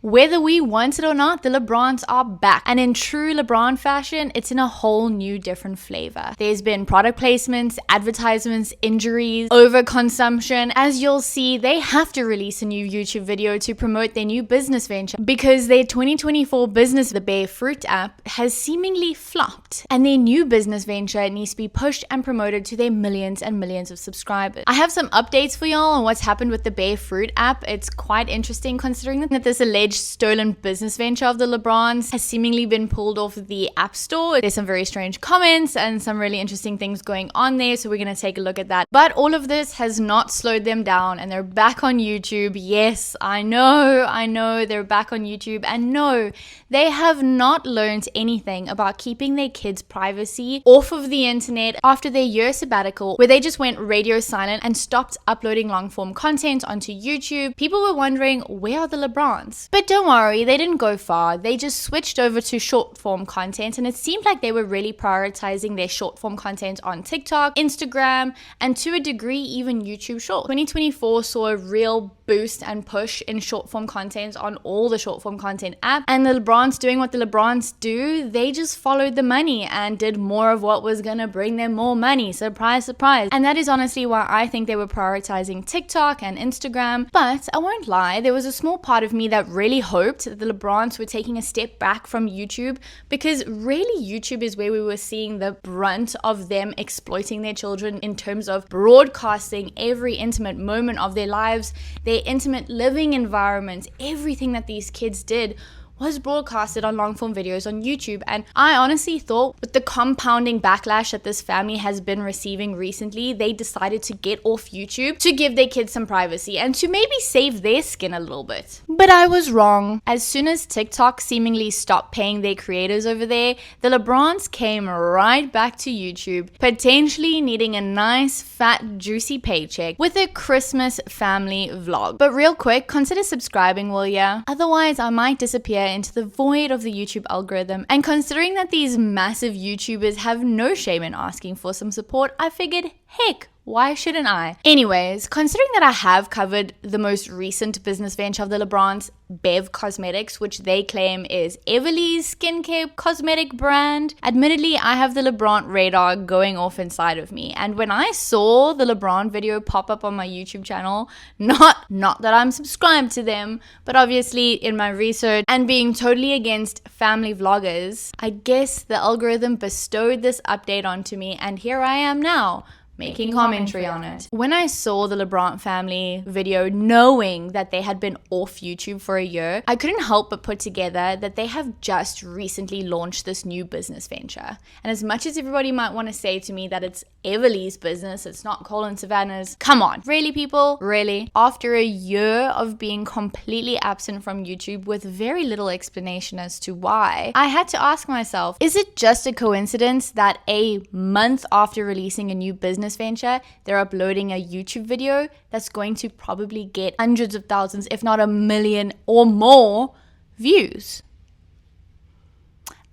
Whether we want it or not, the LaBrants are back. And in true LaBrant fashion, it's in a whole new different flavor. There's been product placements, advertisements, injuries, overconsumption. As you'll see, they have to release a new YouTube video to promote their new business venture because their 2024 business, the Bev Fruit app, has seemingly flopped. And their new business venture needs to be pushed and promoted to their millions and millions of subscribers. I have some updates for y'all on what's happened with the Bev Fruit app. It's quite interesting considering that this alleged stolen business venture of the LaBrants has seemingly been pulled off the App Store. There's some very strange comments and some really interesting things going on there, so we're going to take a look at that. But all of this has not slowed them down, and they're back on YouTube. Yes, I know they're back on YouTube, and no, they have not learned anything about keeping their kids' privacy off of the internet after their year sabbatical, where they just went radio silent and stopped uploading long-form content onto YouTube. People were wondering, where are the LaBrants? But don't worry, they didn't go far. They just switched over to short-form content, and it seemed like they were really prioritizing their short-form content on TikTok, Instagram, and to a degree, even YouTube Shorts. 2024 saw a real boost and push in short-form content on all the short-form content apps, and the LaBrants doing what the LaBrants do, they just followed the money and did more of what was gonna bring them more money. Surprise, surprise. And that is honestly why I think they were prioritizing TikTok and Instagram. But I won't lie, there was a small part of me that really hoped that the LaBrants were taking a step back from YouTube, because really YouTube is where we were seeing the brunt of them exploiting their children in terms of broadcasting every intimate moment of their lives, their intimate living environments. Everything that these kids did was broadcasted on long-form videos on YouTube. And I honestly thought with the compounding backlash that this family has been receiving recently, they decided to get off YouTube to give their kids some privacy and to maybe save their skin a little bit. But I was wrong. As soon as TikTok seemingly stopped paying their creators over there, the LaBrants came right back to YouTube, potentially needing a nice, fat, juicy paycheck with a Christmas family vlog. But real quick, consider subscribing, will ya? Otherwise, I might disappear into the void of the YouTube algorithm. And considering that these massive YouTubers have no shame in asking for some support, I figured, heck, why shouldn't I? Anyways, considering that I have covered the most recent business venture of the LaBrants, Bev Cosmetics, which they claim is Everly's skincare cosmetic brand, admittedly, I have the LaBrant radar going off inside of me. And when I saw the LaBrant video pop up on my YouTube channel, not that I'm subscribed to them, but obviously in my research and being totally against family vloggers, I guess the algorithm bestowed this update onto me, and here I am now, making commentary on it. When I saw the LaBrant family video, knowing that they had been off YouTube for a year, I couldn't help but put together that they have just recently launched this new business venture. And as much as everybody might want to say to me that it's Everly's business, it's not Cole and Savanahs, come on, really people? Really? After a year of being completely absent from YouTube with very little explanation as to why, I had to ask myself, is it just a coincidence that a month after releasing a new business venture, they're uploading a YouTube video that's going to probably get hundreds of thousands, if not 1 million or more views?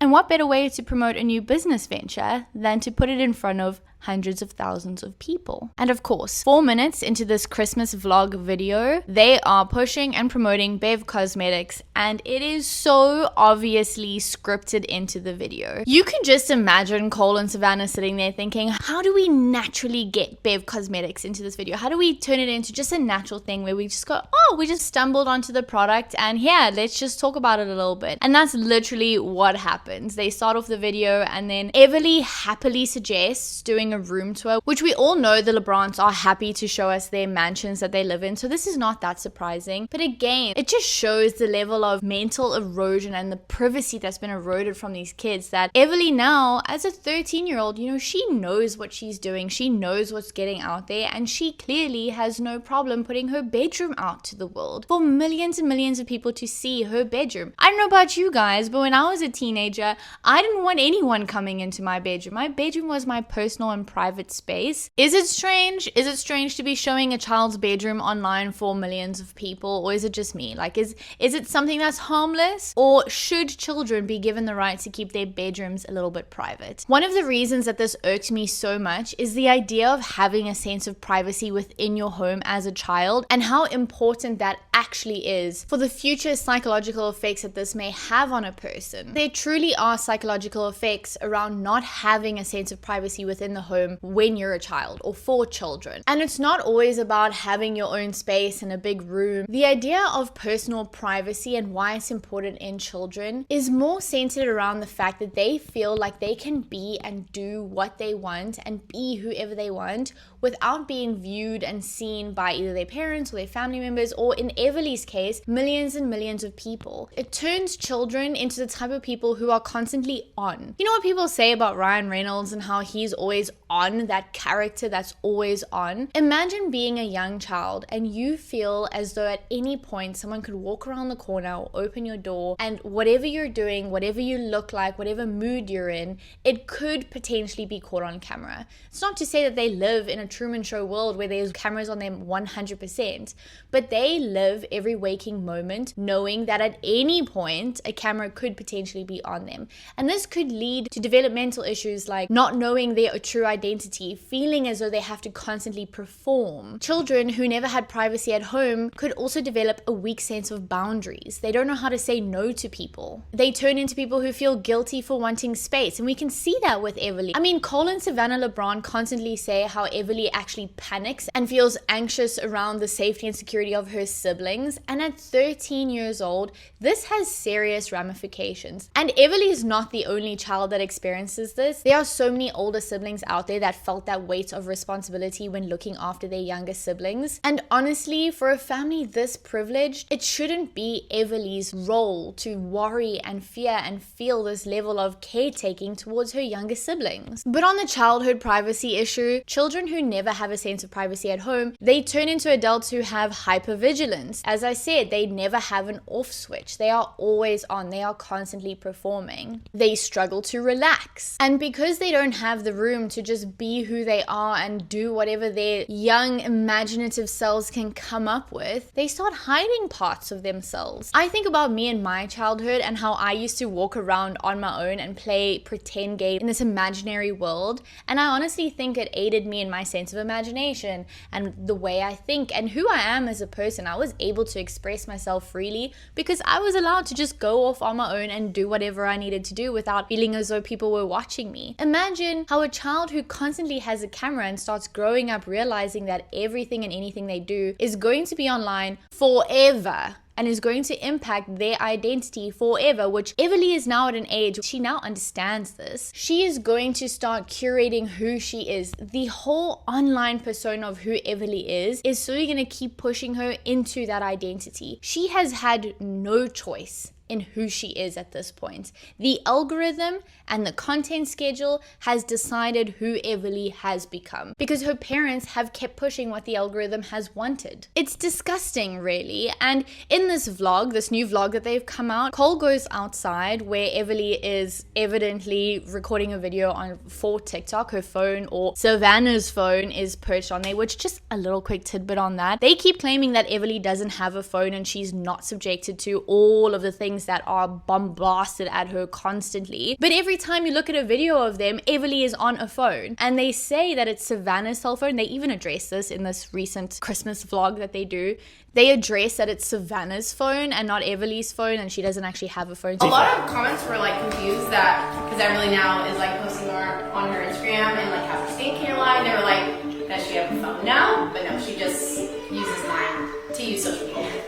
And what better way to promote a new business venture than to put it in front of hundreds of thousands of people? And of course, 4 minutes into this Christmas vlog video, they are pushing and promoting Bev Cosmetics, and it is so obviously scripted into the video. You can just imagine Cole and Savannah sitting there thinking, how do we naturally get Bev Cosmetics into this video? How do we turn it into just a natural thing where we just go, oh, we just stumbled onto the product and yeah, let's just talk about it a little bit. And that's literally what happens. They start off the video and then Everly happily suggests doing a room tour, which we all know the LaBrants are happy to show us their mansions that they live in, so this is not that surprising. But again, it just shows the level of mental erosion and the privacy that's been eroded from these kids, that Everly now, as a 13-year-old, you know, she knows what she's doing, she knows what's getting out there, and she clearly has no problem putting her bedroom out to the world for millions and millions of people to see her bedroom. I don't know about you guys, but when I was a teenager, I didn't want anyone coming into my bedroom. My bedroom was my personal on private space. Is it strange? Is it strange to be showing a child's bedroom online for millions of people? Or is it just me? Like, is it something that's harmless? Or should children be given the right to keep their bedrooms a little bit private? One of the reasons that this irks me so much is the idea of having a sense of privacy within your home as a child, and how important that actually is for the future psychological effects that this may have on a person. There truly are psychological effects around not having a sense of privacy within the home when you're a child or for children. And it's not always about having your own space and a big room. The idea of personal privacy and why it's important in children is more centered around the fact that they feel like they can be and do what they want and be whoever they want without being viewed and seen by either their parents or their family members, or in Everly's case, millions and millions of people. It turns children into the type of people who are constantly on. You know what people say about Ryan Reynolds and how he's always on, that character that's always on? Imagine being a young child and you feel as though at any point someone could walk around the corner or open your door, and whatever you're doing, whatever you look like, whatever mood you're in, it could potentially be caught on camera. It's not to say that they live in a Truman Show world where there's cameras on them 100%, but they live every waking moment knowing that at any point a camera could potentially be on them. And this could lead to developmental issues like not knowing their true identity, feeling as though they have to constantly perform. Children who never had privacy at home could also develop a weak sense of boundaries. They don't know how to say no to people. They turn into people who feel guilty for wanting space, and we can see that with Everly. I mean, Cole and Savannah LaBrant constantly say how Everly actually panics and feels anxious around the safety and security of her siblings, and at 13 years old, this has serious ramifications. And Everly is not the only child that experiences this. There are so many older siblings out there that felt that weight of responsibility when looking after their younger siblings. And honestly, for a family this privileged, it shouldn't be Everly's role to worry and fear and feel this level of caretaking towards her younger siblings. But on the childhood privacy issue, children who never have a sense of privacy at home, they turn into adults who have hypervigilance. As I said, they never have an off switch. They are always on. They are constantly performing. They struggle to relax. And because they don't have the room to just be who they are and do whatever their young imaginative selves can come up with, they start hiding parts of themselves. I think about me in my childhood and how I used to walk around on my own and play pretend game in this imaginary world, and I honestly think it aided me in my sense of imagination and the way I think and who I am as a person. I was able to express myself freely because I was allowed to just go off on my own and do whatever I needed to do without feeling as though people were watching me. Imagine how a child who constantly has a camera and starts growing up realizing that everything and anything they do is going to be online forever and is going to impact their identity forever, which Everly is now at an age, she now understands this. She is going to start curating who she is. The whole online persona of who Everly is slowly going to keep pushing her into that identity. She has had no choice in who she is at this point. The algorithm and the content schedule has decided who Everly has become because her parents have kept pushing what the algorithm has wanted. It's disgusting, really. And in this vlog, this new vlog that they've come out, Cole goes outside where Everly is evidently recording a video for TikTok. Her phone, or Savanah's phone, is perched on there, which, just a little quick tidbit on that. They keep claiming that Everly doesn't have a phone and she's not subjected to all of the things that are bombasted at her constantly. But every time you look at a video of them, Everly is on a phone. And they say that it's Savannah's cell phone. They even address this in this recent Christmas vlog that they do. They address that it's Savannah's phone and not Everly's phone, and she doesn't actually have a phone. A lot of comments were like confused that, because Everly now is like posting more on her Instagram and like has her skincare line. They were like, does she have a phone now? But no, she just uses mine to use social media.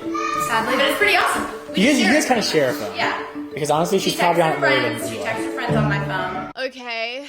Sadly, but it's pretty awesome. You guys kind of share a phone. Yeah. Because honestly, she's probably on it more than She you texts are. her friends on my phone. Okay.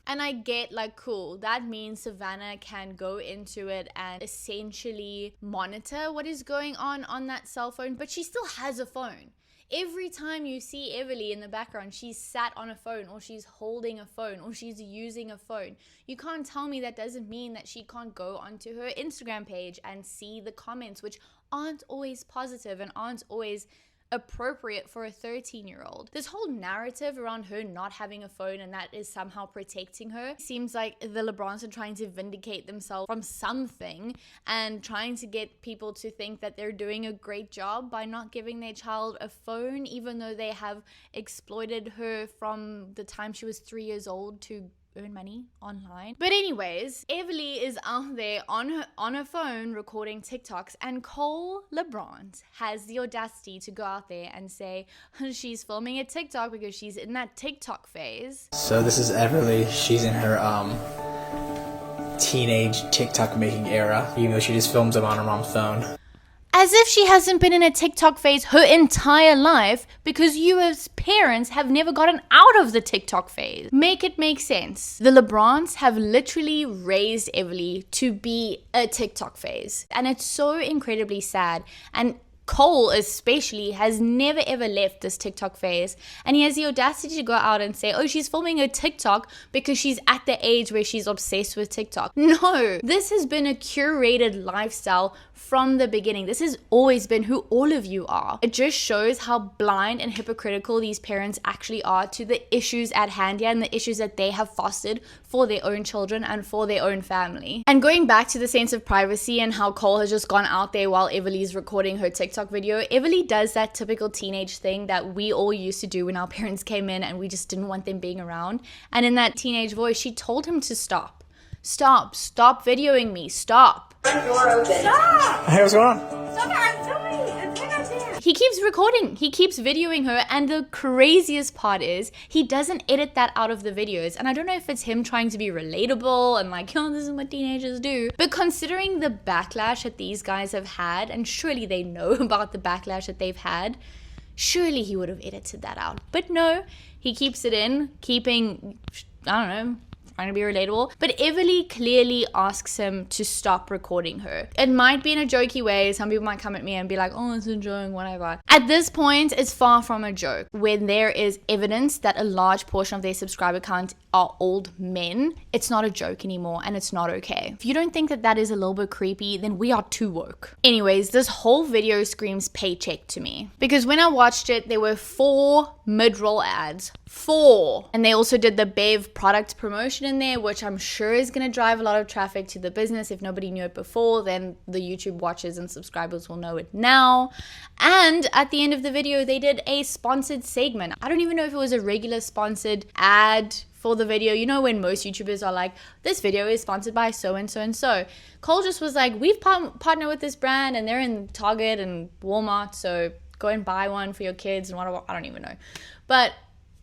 And I get, like, cool, that means Savannah can go into it and essentially monitor what is going on that cell phone, but she still has a phone. Every time you see Everly in the background, she's sat on a phone, or she's holding a phone, or she's using a phone. You can't tell me that doesn't mean that she can't go onto her Instagram page and see the comments, which aren't always positive and aren't always appropriate for a 13-year-old. This whole narrative around her not having a phone and that is somehow protecting her seems like the LaBrants are trying to vindicate themselves from something and trying to get people to think that they're doing a great job by not giving their child a phone, even though they have exploited her from the time she was 3 years old to earn money online. But anyways, Everly is out there on her phone recording TikToks, and Cole LaBrant has the audacity to go out there and say she's filming a TikTok because she's in that TikTok phase. So this is Everly. She's in her teenage TikTok making era, even though she just films them on her mom's phone. As if she hasn't been in a TikTok phase her entire life, because you as parents have never gotten out of the TikTok phase. Make it make sense. The LaBrants have literally raised Everly to be a TikTok phase. And it's so incredibly sad. And Cole especially has never ever left this TikTok phase, and he has the audacity to go out and say, oh, she's filming a TikTok because she's at the age where she's obsessed with TikTok. No, this has been a curated lifestyle from the beginning. This has always been who all of you are. It just shows how blind and hypocritical these parents actually are to the issues at hand here and the issues that they have fostered for their own children and for their own family. And going back to the sense of privacy and how Cole has just gone out there while Everly's recording her TikTok video, Everly does that typical teenage thing that we all used to do when our parents came in and we just didn't want them being around. And in that teenage voice, she told him to stop. Stop videoing me. Stop. Front door open. Stop! Hey, what's going on? Stop it, I'm filming. I'm doing it. He keeps recording. He keeps videoing her. And the craziest part is he doesn't edit that out of the videos. And I don't know if it's him trying to be relatable and like, oh, this is what teenagers do. But considering the backlash that these guys have had, and surely they know about the backlash that they've had, surely he would have edited that out. But no, he keeps it in, keeping, I don't know, trying to be relatable. But Everly clearly asks him to stop recording her. It might be in a jokey way. Some people might come at me and be like, oh, it's a joke, whatever. At this point, it's far from a joke. When there is evidence that a large portion of their subscriber count are old men, it's not a joke anymore, and it's not okay. If you don't think that that is a little bit creepy, then we are too woke. Anyways, this whole video screams Paycheck to me, because when I watched it, there were 4 mid-roll ads. 4. And they also did the Bev product promotion in there, which I'm sure is going to drive a lot of traffic to the business. If nobody knew it before, then the YouTube watchers and subscribers will know it now. And at the end of the video, they did a sponsored segment. I don't even know if it was a regular sponsored ad for the video. You know when most YouTubers are like, this video is sponsored by so and so and so. Cole just was like, we've partnered with this brand and they're in Target and Walmart, so go and buy one for your kids and whatever. I don't even know. But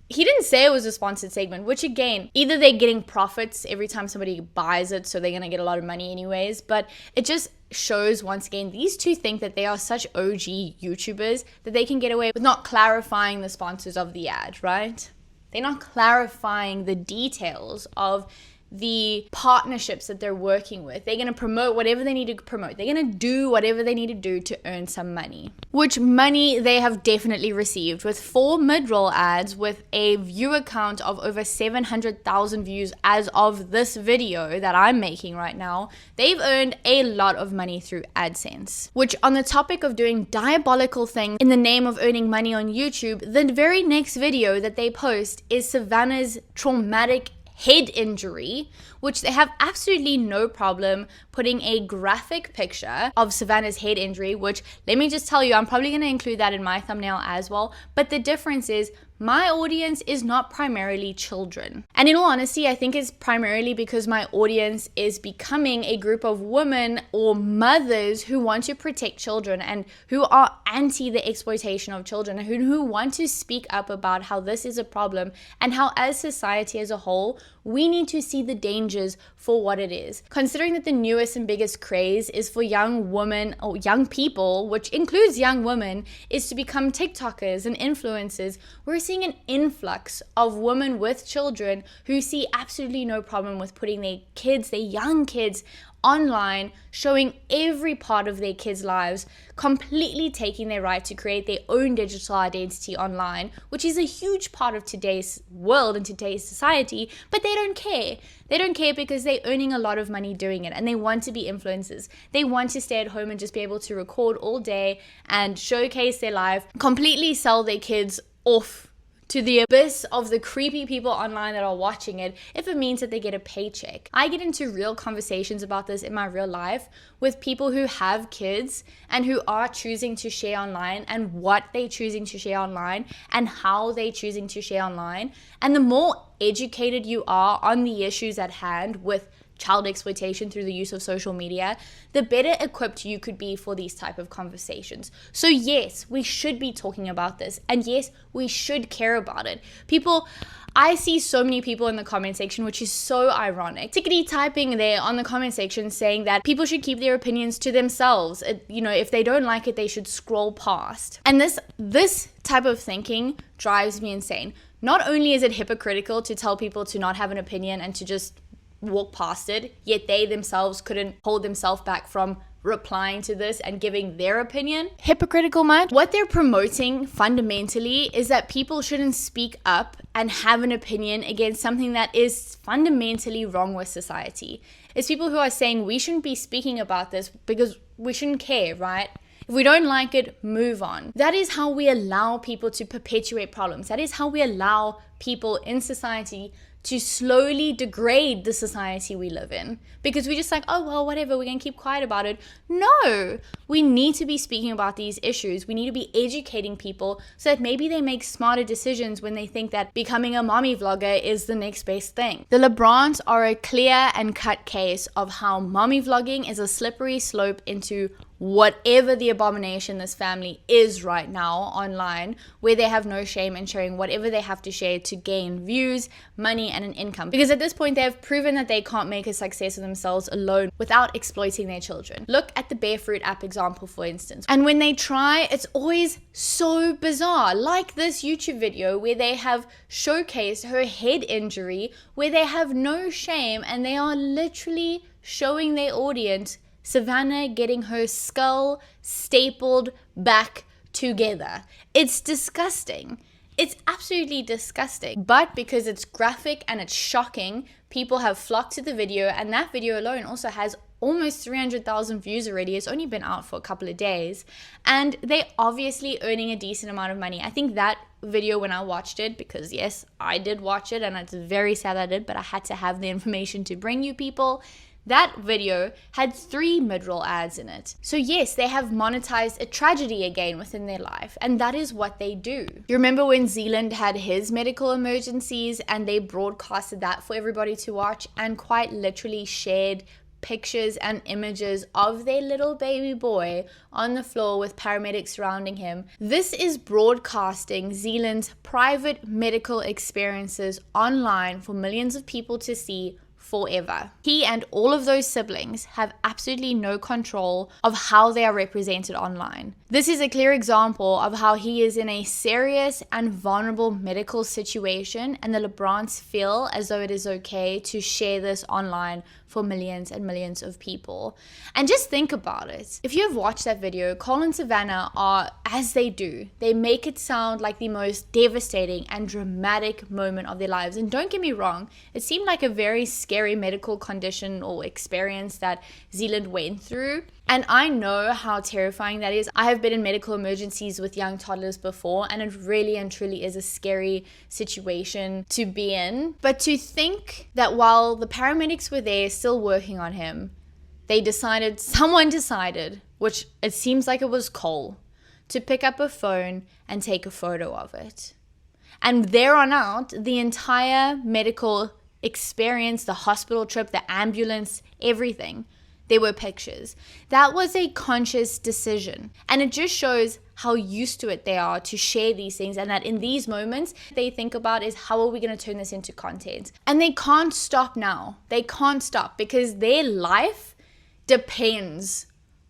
he didn't say it was a sponsored segment, which again, either they're getting profits every time somebody buys it, so they're going to get a lot of money anyways, but it just shows once again, these two think that they are such OG YouTubers that they can get away with not clarifying the sponsors of the ad, right? They're not clarifying the details of the partnerships that they're working with. They're going to promote whatever they need to promote. They're going to do whatever they need to do to earn some money, which money they have definitely received with 4 mid-roll ads with a viewer count of over 700,000 views as of this video that I'm making right now. They've earned a lot of money through AdSense, which on the topic of doing diabolical things in the name of earning money on YouTube, the very next video that they post is Savanahs' traumatic head injury, which they have absolutely no problem putting a graphic picture of Savanah's head injury, which let me just tell you, I'm probably going to include that in my thumbnail as well. But the difference is my audience is not primarily children. And in all honesty, I think it's primarily because my audience is becoming a group of women or mothers who want to protect children and who are anti the exploitation of children, and who want to speak up about how this is a problem and how as society as a whole, we need to see the dangers for what it is. Considering that the newest and biggest craze is for young women or young people, which includes young women, is to become TikTokers and influencers, we're seeing an influx of women with children who see absolutely no problem with putting their kids, their young kids, online, showing every part of their kids' lives, completely taking their right to create their own digital identity online, which is a huge part of today's world and today's society, but they don't care. They don't care because they're earning a lot of money doing it, and they want to be influencers. They want to stay at home and just be able to record all day and showcase their life, completely sell their kids off to the abyss of the creepy people online that are watching it if it means that they get a paycheck. I get into real conversations about this in my real life with people who have kids and who are choosing to share online, and what they're choosing to share online and how they're choosing to share online. And the more educated you are on the issues at hand with child exploitation through the use of social media, the better equipped you could be for these type of conversations. So yes, we should be talking about this, and yes, we should care about it. I see so many people in the comment section, which is so ironic, tickety typing there on the comment section saying that people should keep their opinions to themselves. If they don't like it, they should scroll past. And this type of thinking drives me insane. Not only is it hypocritical to tell people to not have an opinion and to just walk past it, yet they themselves couldn't hold themselves back from replying to this and giving their opinion. Hypocritical much? What they're promoting fundamentally is that people shouldn't speak up and have an opinion against something that is fundamentally wrong with society. It's people who are saying we shouldn't be speaking about this because we shouldn't care, right? If we don't like it, move on. That is how we allow people to perpetuate problems. That is how we allow people in society to slowly degrade the society we live in, because we just like, oh, well, whatever, we're gonna keep quiet about it. No, we need to be speaking about these issues. We need to be educating people so that maybe they make smarter decisions when they think that becoming a mommy vlogger is the next best thing. The LaBrants are a clear and cut case of how mommy vlogging is a slippery slope into whatever the abomination this family is right now online, where they have no shame in sharing whatever they have to share to gain views, money, and an income. Because at this point, they have proven that they can't make a success of themselves alone without exploiting their children. Look at the Barefoot app example, for instance. And when they try, it's always so bizarre. Like this YouTube video where they have showcased her head injury, where they have no shame and they are literally showing their audience Savannah getting her skull stapled back together. It's disgusting. It's absolutely disgusting. But because it's graphic and it's shocking, people have flocked to the video, and that video alone also has almost 300,000 views already. It's only been out for a couple of days, and they're obviously earning a decent amount of money. I think that video, when I watched it, because yes, I did watch it, and it's very sad I did, but I had to have the information to bring you people. That video had 3 mid-roll ads in it. So yes, they have monetized a tragedy again within their life, and that is what they do. You remember when Zealand had his medical emergencies and they broadcasted that for everybody to watch and quite literally shared pictures and images of their little baby boy on the floor with paramedics surrounding him. This is broadcasting Zealand's private medical experiences online for millions of people to see forever. He and all of those siblings have absolutely no control of how they are represented online. This is a clear example of how he is in a serious and vulnerable medical situation, and the LaBrants feel as though it is okay to share this online for millions and millions of people. And just think about it. If you have watched that video, Cole and Savannah are, as they do, they make it sound like the most devastating and dramatic moment of their lives. And don't get me wrong, it seemed like a very scary medical condition or experience that Zealand went through. And I know how terrifying that is. I have been in medical emergencies with young toddlers before, and it really and truly is a scary situation to be in. But to think that while the paramedics were there still working on him, someone decided, which it seems like it was Cole, to pick up a phone and take a photo of it. And there on out, the entire medical experience, the hospital trip, the ambulance, everything, there were pictures. That was a conscious decision. And it just shows how used to it they are to share these things, and that in these moments they think about is, how are we going to turn this into content? And they can't stop now. They can't stop because their life depends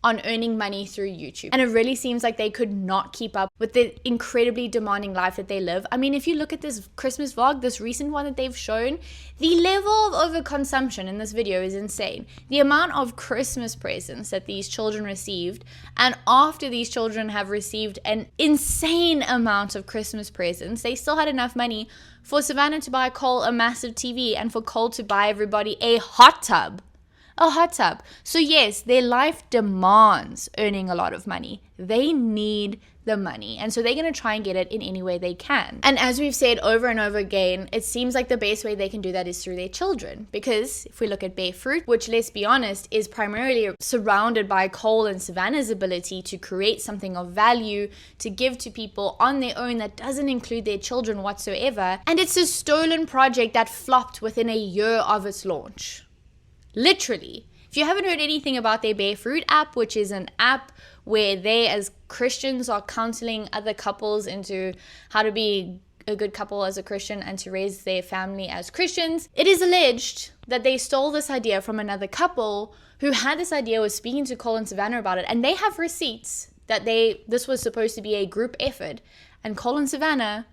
on earning money through YouTube. And it really seems like they could not keep up with the incredibly demanding life that they live. I mean, if you look at this Christmas vlog, this recent one that they've shown, the level of overconsumption in this video is insane. The amount of Christmas presents that these children received, and after these children have received an insane amount of Christmas presents, they still had enough money for Savannah to buy Cole a massive TV and for Cole to buy everybody a hot tub. A hot tub. So yes, their life demands earning a lot of money. They need the money. And so they're going to try and get it in any way they can. And as we've said over and over again, it seems like the best way they can do that is through their children. Because if we look at Bare Fruit, which, let's be honest, is primarily surrounded by Cole and Savannah's ability to create something of value to give to people on their own that doesn't include their children whatsoever. And it's a stolen project that flopped within a year of its launch. Literally. If you haven't heard anything about their Bare Fruit app, which is an app where they as Christians are counseling other couples into how to be a good couple as a Christian and to raise their family as Christians, it is alleged that they stole this idea from another couple who had this idea, was speaking to Cole and Savannah about it, and they have receipts that this was supposed to be a group effort. And Cole and Savannah,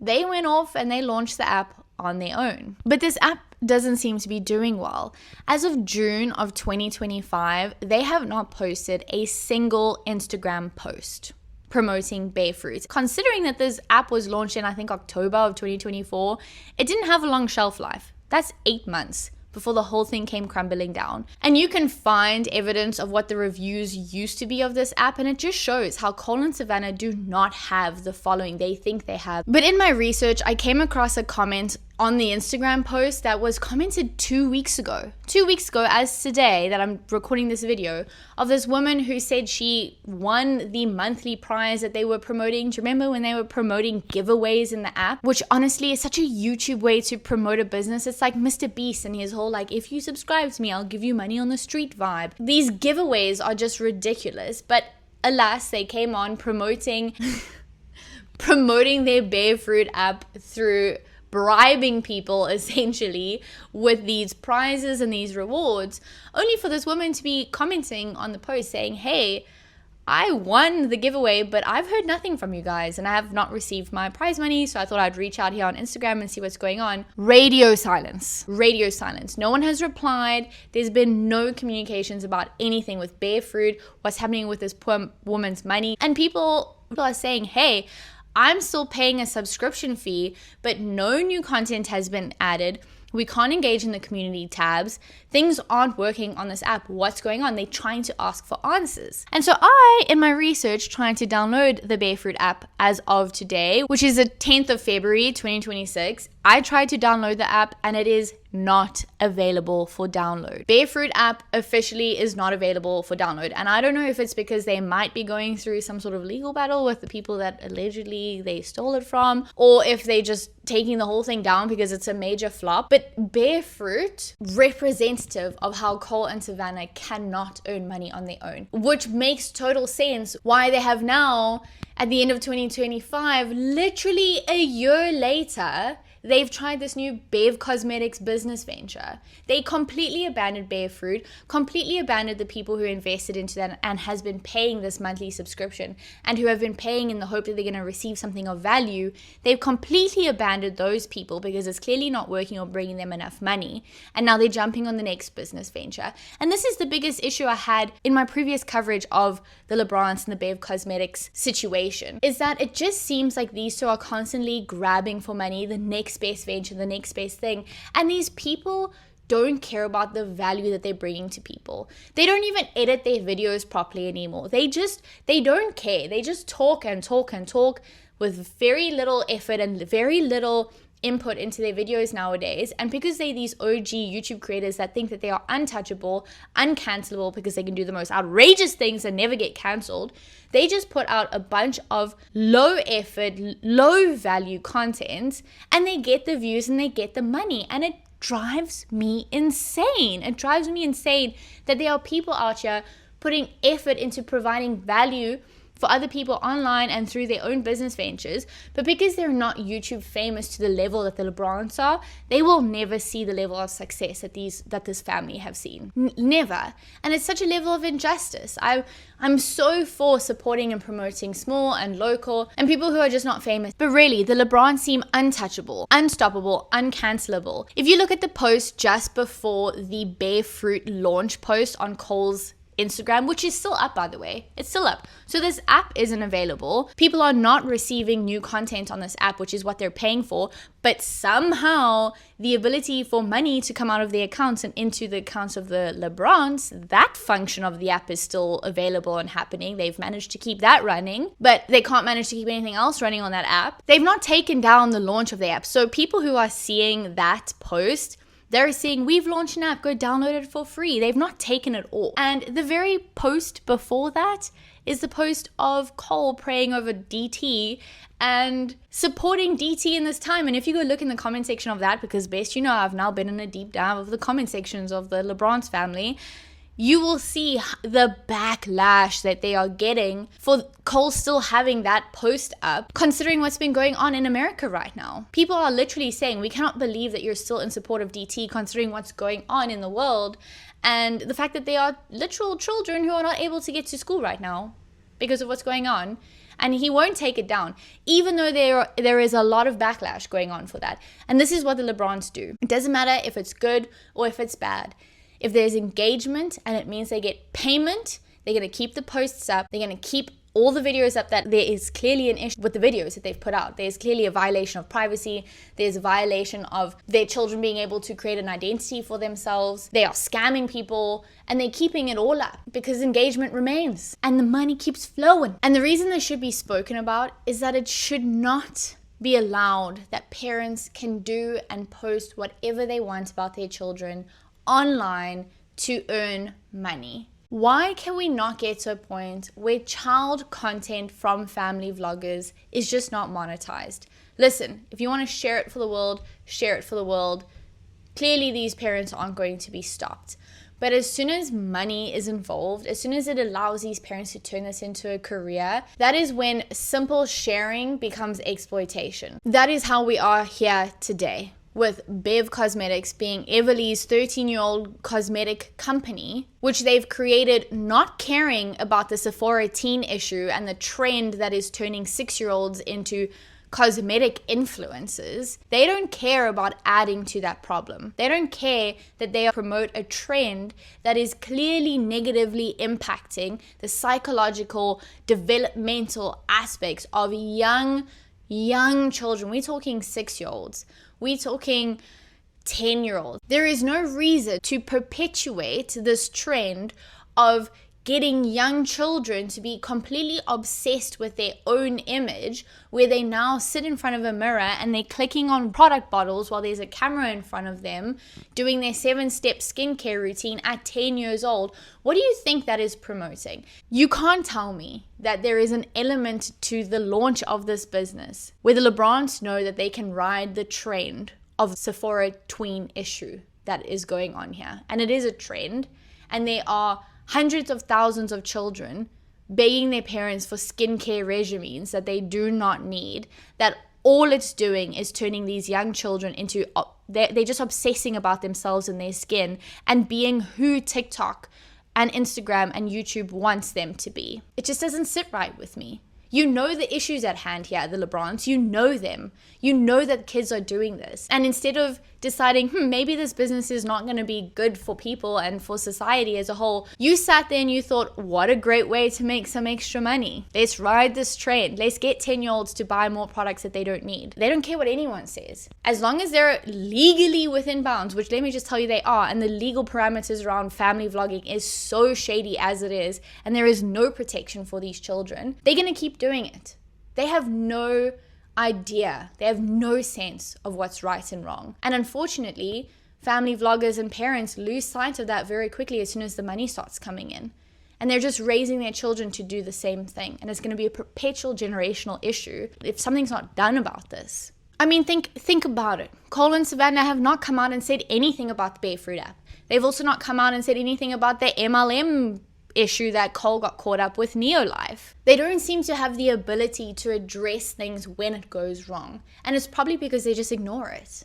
they went off and they launched the app on their own. But this app doesn't seem to be doing well. As of June of 2025, they have not posted a single Instagram post promoting Bare Fruit. Considering that this app was launched in, I think, October of 2024, it didn't have a long shelf life. That's 8 months before the whole thing came crumbling down. And you can find evidence of what the reviews used to be of this app, and it just shows how Cole and Savannah do not have the following they think they have. But in my research, I came across a comment on the Instagram post that was commented 2 weeks ago. 2 weeks ago, as today that I'm recording this video, of this woman who said she won the monthly prize that they were promoting. Do you remember when they were promoting giveaways in the app? Which honestly is such a YouTube way to promote a business. It's like Mr. Beast and his whole like, if you subscribe to me, I'll give you money on the street vibe. These giveaways are just ridiculous. But alas, they came on promoting their Bare Fruit app through bribing people essentially with these prizes and these rewards, only for this woman to be commenting on the post saying, hey, I won the giveaway, but I've heard nothing from you guys and I have not received my prize money, so I thought I'd reach out here on Instagram and see what's going on. Radio silence. Radio silence. No one has replied. There's been no communications about anything with Bare Fruit, what's happening with this poor woman's money. And people are saying, hey, I'm still paying a subscription fee, but no new content has been added. We can't engage in the community tabs. Things aren't working on this app. What's going on? They're trying to ask for answers. And so I, in my research, trying to download the Bare Fruit app as of today, which is the 10th of February, 2026, I tried to download the app and it is not available for download. Bare Fruit app officially is not available for download. And I don't know if it's because they might be going through some sort of legal battle with the people that allegedly they stole it from, or if they just taking the whole thing down because it's a major flop. But Bare Fruit, representative of how Cole and Savannah cannot earn money on their own, which makes total sense why they have now, at the end of 2025, literally a year later, they've tried this new Bev Cosmetics business venture. They completely abandoned Bare Fruit, completely abandoned the people who invested into that and has been paying this monthly subscription and who have been paying in the hope that they're going to receive something of value. They've completely abandoned those people because it's clearly not working or bringing them enough money. And now they're jumping on the next business venture. And this is the biggest issue I had in my previous coverage of the LaBrants and the Bev Cosmetics situation, is that it just seems like these two are constantly grabbing for money, the next best venture, the next best thing. And these people don't care about the value that they're bringing to people. They don't even edit their videos properly anymore. They don't care. They just talk and talk and talk with very little effort and very little input into their videos nowadays. And because they're these OG YouTube creators that think that they are untouchable, uncancelable because they can do the most outrageous things and never get cancelled, they just put out a bunch of low effort, low value content and they get the views and they get the money. And it drives me insane. It drives me insane that there are people out here putting effort into providing value for other people online and through their own business ventures, but because they're not YouTube famous to the level that the LaBrants are, they will never see the level of success that this family have seen. Never. And it's such a level of injustice. I'm so for supporting and promoting small and local and people who are just not famous. But really, the LaBrants seem untouchable, unstoppable, uncancelable. If you look at the post just before the Bear Fruit launch post on Kohl's Instagram, which is still up, by the way. It's still up. So this app isn't available. People are not receiving new content on this app, which is what they're paying for. But somehow the ability for money to come out of their accounts and into the accounts of the LaBrants, that function of the app is still available and happening. They've managed to keep that running, but they can't manage to keep anything else running on that app. They've not taken down the launch of the app. So people who are seeing that post, they're saying, we've launched an app, go download it for free. They've not taken it all. And the very post before that is the post of Cole praying over DT and supporting DT in this time. And if you go look in the comment section of that, because best you know, I've now been in a deep dive of the comment sections of the LaBrants family, you will see the backlash that they are getting for Cole still having that post up, considering what's been going on in America right now. People are literally saying, we cannot believe that you're still in support of DT, considering what's going on in the world, and the fact that they are literal children who are not able to get to school right now because of what's going on. And he won't take it down, even though there is a lot of backlash going on for that. And this is what the LaBrants do. It doesn't matter if it's good or if it's bad. If there's engagement and it means they get payment, they're going to keep the posts up. They're going to keep all the videos up that there is clearly an issue with the videos that they've put out. There's clearly a violation of privacy. There's a violation of their children being able to create an identity for themselves. They are scamming people and they're keeping it all up because engagement remains and the money keeps flowing. And the reason this should be spoken about is that it should not be allowed that parents can do and post whatever they want about their children online to earn money. Why can we not get to a point where child content from family vloggers is just not monetized? Listen, if you want to share it for the world, share it for the world. Clearly these parents aren't going to be stopped. But as soon as money is involved, as soon as it allows these parents to turn this into a career, that is when simple sharing becomes exploitation. That is how we are here today, with Bev Cosmetics being Everly's 13-year-old cosmetic company, which they've created not caring about the Sephora teen issue and the trend that is turning 6-year-olds into cosmetic influencers. They don't care about adding to that problem. They don't care that they promote a trend that is clearly negatively impacting the psychological, developmental aspects of young children. We're talking 6-year-olds. We're talking 10-year-olds. There is no reason to perpetuate this trend of getting young children to be completely obsessed with their own image, where they now sit in front of a mirror and they're clicking on product bottles while there's a camera in front of them, doing their 7-step skincare routine at 10 years old. What do you think that is promoting? You can't tell me that there is an element to the launch of this business where the LaBrants know that they can ride the trend of Sephora tween issue that is going on here. And it is a trend, and there are hundreds of thousands of children begging their parents for skincare regimens that they do not need, that all it's doing is turning these young children into, they're just obsessing about themselves and their skin and being who TikTok and Instagram and YouTube wants them to be. It just doesn't sit right with me. You know the issues at hand here at the LaBrants. You know them. You know that kids are doing this. And instead of deciding, maybe this business is not going to be good for people and for society as a whole, you sat there and you thought, what a great way to make some extra money. Let's ride this trend. Let's get 10-year-olds to buy more products that they don't need. They don't care what anyone says. As long as they're legally within bounds, which let me just tell you they are, and the legal parameters around family vlogging is so shady as it is, and there is no protection for these children, they're going to keep doing it. They have no idea. They have no sense of what's right and wrong. And unfortunately, family vloggers and parents lose sight of that very quickly as soon as the money starts coming in. And they're just raising their children to do the same thing. And it's going to be a perpetual generational issue if something's not done about this. I mean, think about it. Cole and Savannah have not come out and said anything about the Bear Fruit app. They've also not come out and said anything about the MLM issue that Cole got caught up with Neolife. They don't seem to have the ability to address things when it goes wrong. And it's probably because they just ignore it.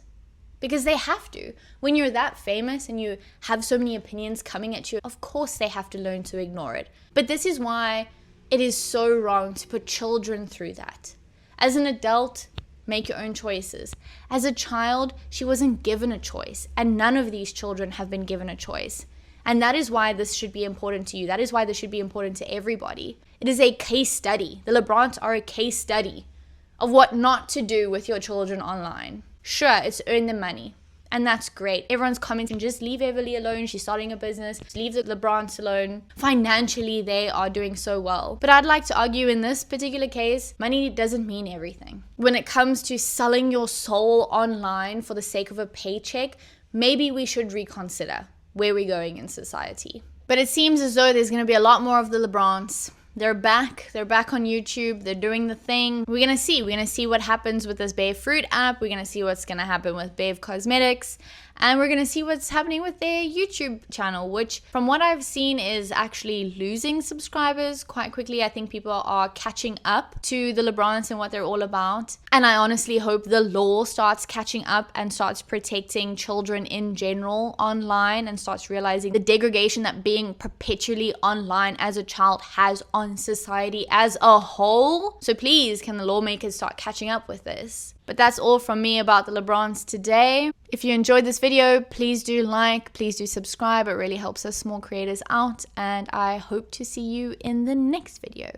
Because they have to. When you're that famous and you have so many opinions coming at you, of course they have to learn to ignore it. But this is why it is so wrong to put children through that. As an adult, make your own choices. As a child, she wasn't given a choice, and none of these children have been given a choice. And that is why this should be important to you. That is why this should be important to everybody. It is a case study. The LaBrants are a case study of what not to do with your children online. Sure, it's earn them money. And that's great. Everyone's commenting, just leave Everly alone. She's starting a business. Just leave the LaBrants alone. Financially, they are doing so well. But I'd like to argue in this particular case, money doesn't mean everything. When it comes to selling your soul online for the sake of a paycheck, maybe we should reconsider where we're going in society. But it seems as though there's going to be a lot more of the LaBrants. They're back on YouTube, they're doing the thing. We're gonna see what happens with this Bev Fruit app, we're gonna see what's gonna happen with Bev Cosmetics, and we're gonna see what's happening with their YouTube channel, which from what I've seen is actually losing subscribers quite quickly. I think people are catching up to the LaBrants and what they're all about. And I honestly hope the law starts catching up and starts protecting children in general online and starts realizing the degradation that being perpetually online as a child has on society as a whole. So please, can the lawmakers start catching up with this? But that's all from me about the LaBrants today. If you enjoyed this video, please do like, please do subscribe. It really helps us small creators out, and I hope to see you in the next video.